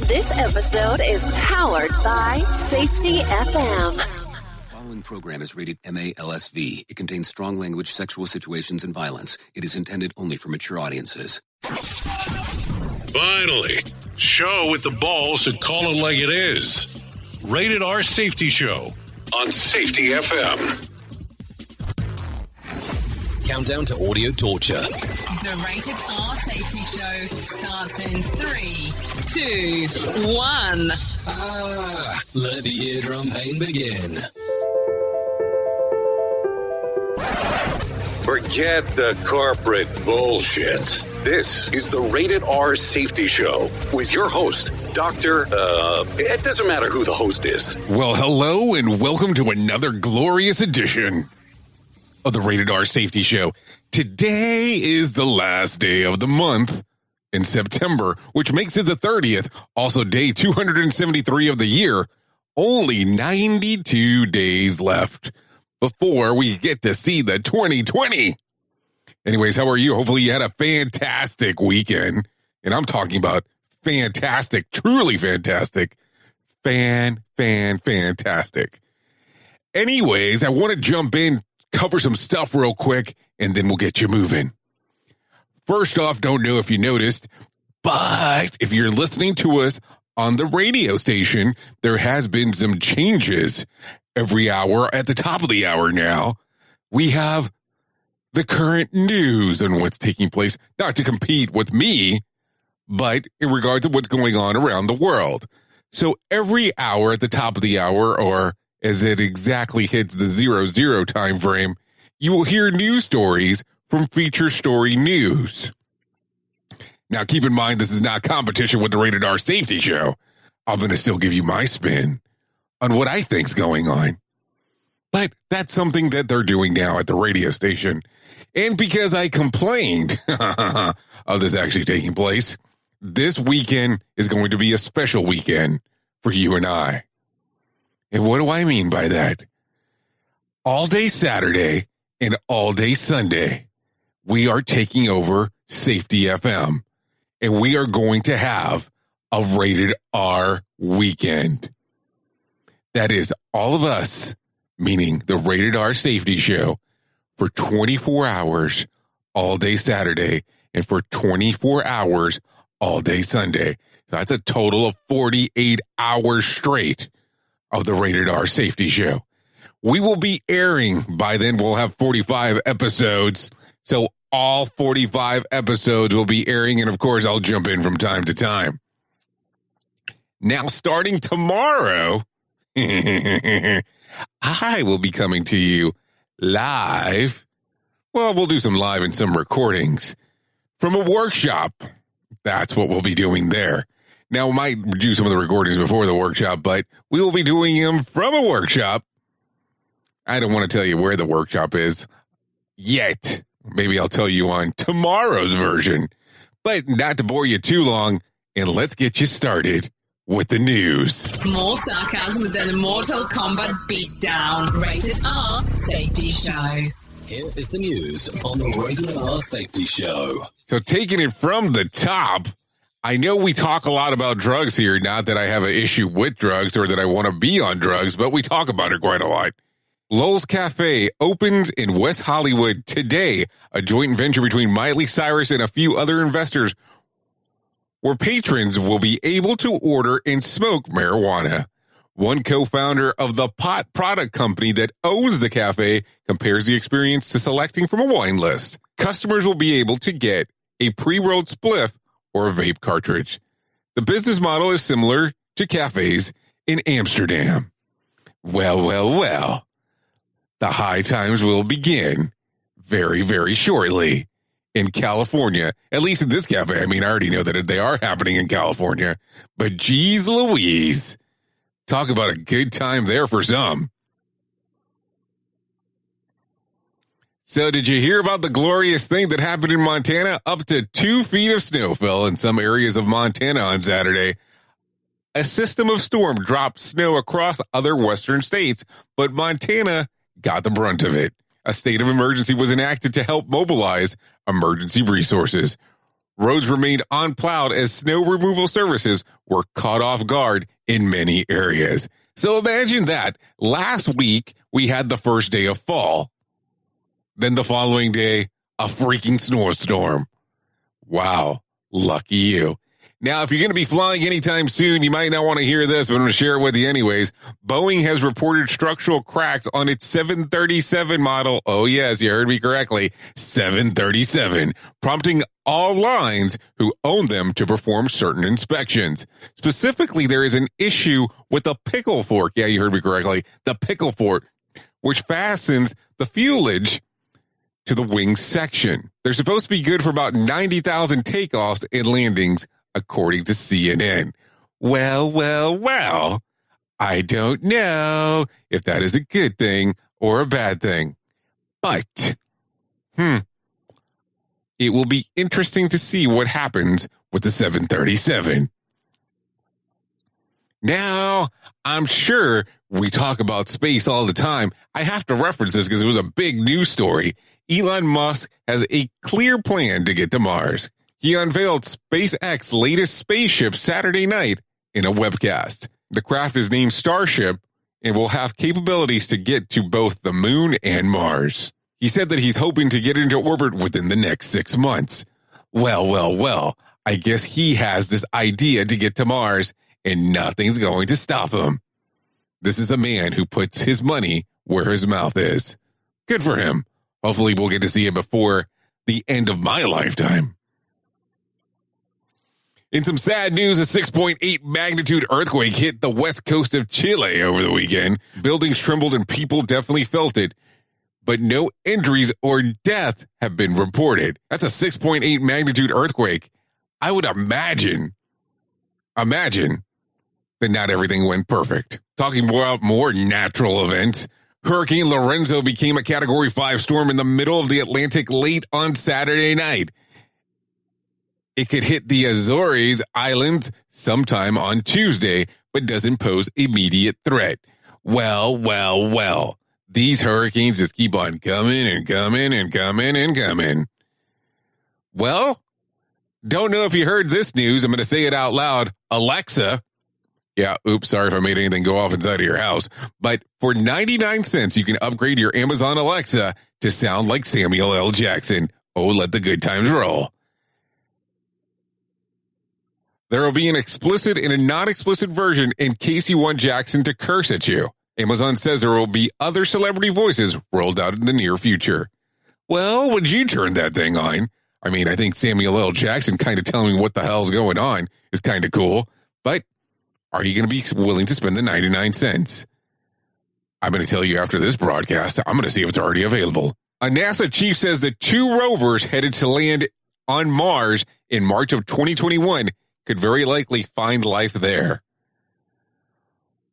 This episode is powered by Safety FM. The following program is rated MALSV. It contains strong language, sexual situations, and violence. It is intended only for mature audiences. Finally, show with the balls to call it like it is. Rated R Safety Show on Safety FM. Countdown to audio torture. The Rated R Safety Show starts in 3, 2, 1. Let the eardrum pain begin. Forget the corporate bullshit. This is the Rated R Safety Show with your host, Dr. It doesn't matter who the host is. Well, hello and welcome to another glorious edition of the Rated R Safety Show. Today is the last day of the month in September, which makes it the 30th, also day 273 of the year. Only 92 days left before we get to see the 2020. Anyways, how are you? Hopefully you had a fantastic weekend. And I'm talking about fantastic, truly fantastic, fantastic. Anyways, I want to jump in, cover some stuff real quick, and then we'll get you moving. First off, don't know if you noticed, but if you're listening to us on the radio station, there has been some changes. Every hour, at the top of the hour now, we have the current news and what's taking place, not to compete with me, but in regards to what's going on around the world. So every hour at the top of the hour, or as it exactly hits the 00 time frame, you will hear news stories from Feature Story News. Now, keep in mind, this is not competition with the Rated R Safety Show. I'm going to still give you my spin on what I think's going on. But that's something that they're doing now at the radio station. And because I complained of this actually taking place, this weekend is going to be a special weekend for you and I. And what do I mean by that? All day Saturday and all day Sunday, we are taking over Safety FM. And we are going to have a Rated R weekend. That is all of us, meaning the Rated R Safety Show, for 24 hours all day Saturday and for 24 hours all day Sunday. So that's a total of 48 hours straight of the Rated R Safety Show. We will be airing by then. We'll have 45 episodes. So all 45 episodes will be airing. And of course, I'll jump in from time to time. Now, starting tomorrow, I will be coming to you live. Well, we'll do some live and some recordings from a workshop. That's what we'll be doing there. Now, we might do some of the recordings before the workshop, but we will be doing them from a workshop. I don't want to tell you where the workshop is yet. Maybe I'll tell you on tomorrow's version. But not to bore you too long, and let's get you started with the news. More sarcasm than a Mortal Kombat beatdown. Rated R Safety Show. Here is the news on the Rated R Safety Show. So taking it from the top, I know we talk a lot about drugs here. Not that I have an issue with drugs or that I want to be on drugs, but we talk about it quite a lot. Lowell's Cafe opens in West Hollywood today, a joint venture between Miley Cyrus and a few other investors, where patrons will be able to order and smoke marijuana. One co-founder of the pot product company that owns the cafe compares the experience to selecting from a wine list. Customers will be able to get a pre-rolled spliff or a vape cartridge. The business model is similar to cafes in Amsterdam. Well. The high times will begin very, very shortly in California. At least in this cafe. I mean, I already know that they are happening in California. But geez Louise, talk about a good time there for some. So did you hear about the glorious thing that happened in Montana? Up to 2 feet of snow fell in some areas of Montana on Saturday. A system of storm dropped snow across other western states, but Montana got the brunt of it. A state of emergency was enacted to help mobilize emergency resources. Roads remained unplowed as snow removal services were caught off guard in many areas. So imagine that. Last week, we had the first day of fall. Then the following day, a freaking snowstorm. Wow. Lucky you. Now, if you're going to be flying anytime soon, you might not want to hear this, but I'm going to share it with you anyways. Boeing has reported structural cracks on its 737 model. Oh, yes, you heard me correctly. 737, prompting all lines who own them to perform certain inspections. Specifically, there is an issue with the pickle fork. Yeah, you heard me correctly. The pickle fork, which fastens the fuselage to the wing section. They're supposed to be good for about 90,000 takeoffs and landings, according to CNN. Well, I don't know if that is a good thing or a bad thing. But, it will be interesting to see what happens with the 737. Now, I'm sure we talk about space all the time. I have to reference this because it was a big news story. Elon Musk has a clear plan to get to Mars. He unveiled SpaceX's latest spaceship Saturday night in a webcast. The craft is named Starship and will have capabilities to get to both the moon and Mars. He said that he's hoping to get into orbit within the next 6 months. Well, I guess he has this idea to get to Mars and nothing's going to stop him. This is a man who puts his money where his mouth is. Good for him. Hopefully we'll get to see it before the end of my lifetime. In some sad news, a 6.8 magnitude earthquake hit the west coast of Chile over the weekend. Buildings trembled and people definitely felt it, but no injuries or death have been reported. That's a 6.8 magnitude earthquake. I would imagine that not everything went perfect. Talking about more natural events, Hurricane Lorenzo became a Category 5 storm in the middle of the Atlantic late on Saturday night. It could hit the Azores Islands sometime on Tuesday, but doesn't pose immediate threat. Well. These hurricanes just keep on coming and coming and coming and coming. Well, don't know if you heard this news. I'm going to say it out loud. Alexa. Yeah, oops, sorry if I made anything go off inside of your house. But for 99 cents, you can upgrade your Amazon Alexa to sound like Samuel L. Jackson. Oh, let the good times roll. There will be an explicit and a non-explicit version in case you want Jackson to curse at you. Amazon says there will be other celebrity voices rolled out in the near future. Well, would you turn that thing on? I mean, I think Samuel L. Jackson kind of telling me what the hell's going on is kind of cool. But are you going to be willing to spend the 99 cents? I'm going to tell you after this broadcast. I'm going to see if it's already available. A NASA chief says that 2 rovers headed to land on Mars in March of 2021 could very likely find life there.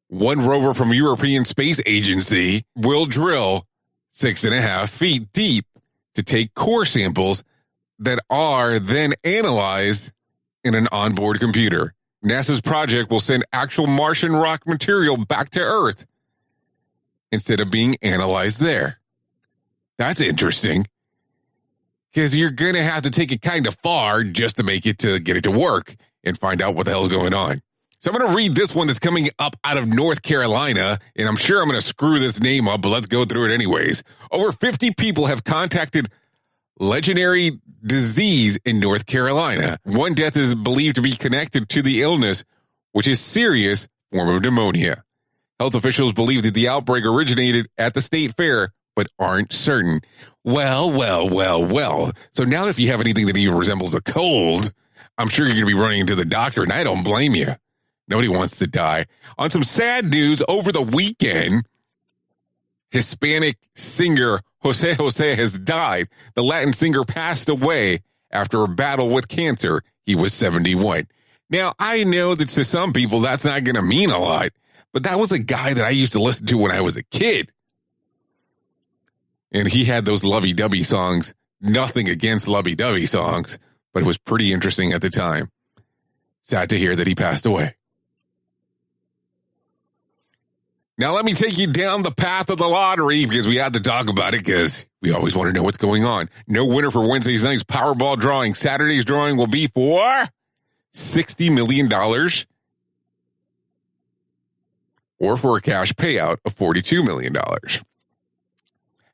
One rover from European Space Agency will drill 6.5 feet deep to take core samples that are then analyzed in an onboard computer. NASA's project will send actual Martian rock material back to Earth instead of being analyzed there. That's interesting. Because you're going to have to take it kind of far just to make it to get it to work and find out what the hell's going on. So I'm going to read this one that's coming up out of North Carolina, and I'm sure I'm going to screw this name up, but let's go through it anyways. Over 50 people have contacted legendary disease in North Carolina. One death is believed to be connected to the illness, which is serious form of pneumonia. Health officials believe that the outbreak originated at the state fair, but aren't certain. Well. So now if you have anything that even resembles a cold, I'm sure you're going to be running into the doctor, and I don't blame you. Nobody wants to die. On some sad news, over the weekend, Hispanic singer Jose Jose has died. The Latin singer passed away after a battle with cancer. He was 71. Now, I know that to some people that's not going to mean a lot, but that was a guy that I used to listen to when I was a kid. And he had those lovey-dovey songs. Nothing against lovey-dovey songs, but it was pretty interesting at the time. Sad to hear that he passed away. Now, let me take you down the path of the lottery because we have to talk about it because we always want to know what's going on. No winner for Wednesday's night's Powerball drawing. Saturday's drawing will be for $60 million or for a cash payout of $42 million.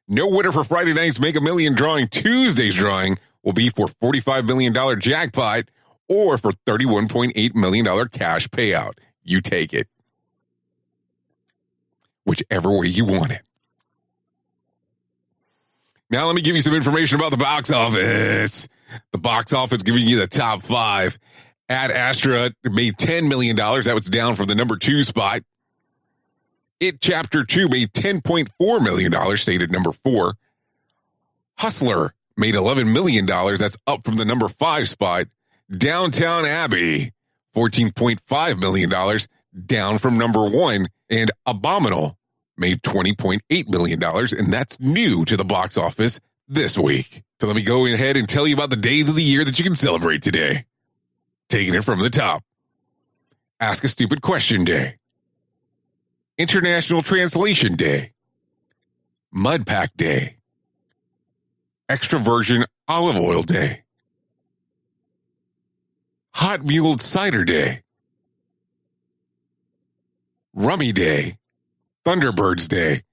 No winner for Friday night's Make a Million drawing. Tuesday's drawing will be for $45 million jackpot or for $31.8 million cash payout. You take it. Whichever way you want it. Now let me give you some information about the box office. The box office giving you the top 5. Ad Astra made $10 million. That was down from the number 2 spot. It Chapter 2 made $10.4 million, stayed at number 4. Hustler made $11 million. That's up from the number 5 spot. Downtown Abbey, $14.5 million, down from number 1. And Abominable made $20.8 million, and that's new to the box office this week. So let me go ahead and tell you about the days of the year that you can celebrate today. Taking it from the top. Ask a Stupid Question Day. International Translation Day. Mud Pack Day. Extra Virgin Olive Oil Day. Hot Muled Cider Day. Rummy Day. Thunderbirds Day.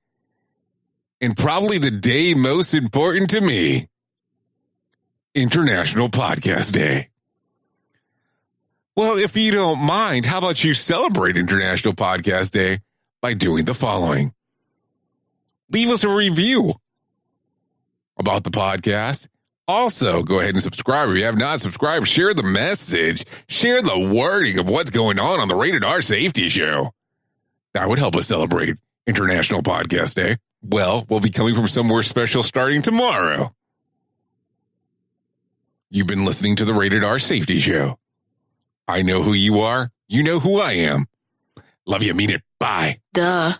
And probably the day most important to me, International Podcast Day. Well, if you don't mind, how about you celebrate International Podcast Day by doing the following. Leave us a review about the podcast. Also, go ahead and subscribe. If you have not subscribed, share the message. Share the wording of what's going on the Rated R Safety Show. That would help us celebrate International Podcast Day. Well, we'll be coming from somewhere special starting tomorrow. You've been listening to the Rated R Safety Show. I know who you are. You know who I am. Love you. Mean it. Bye. Duh.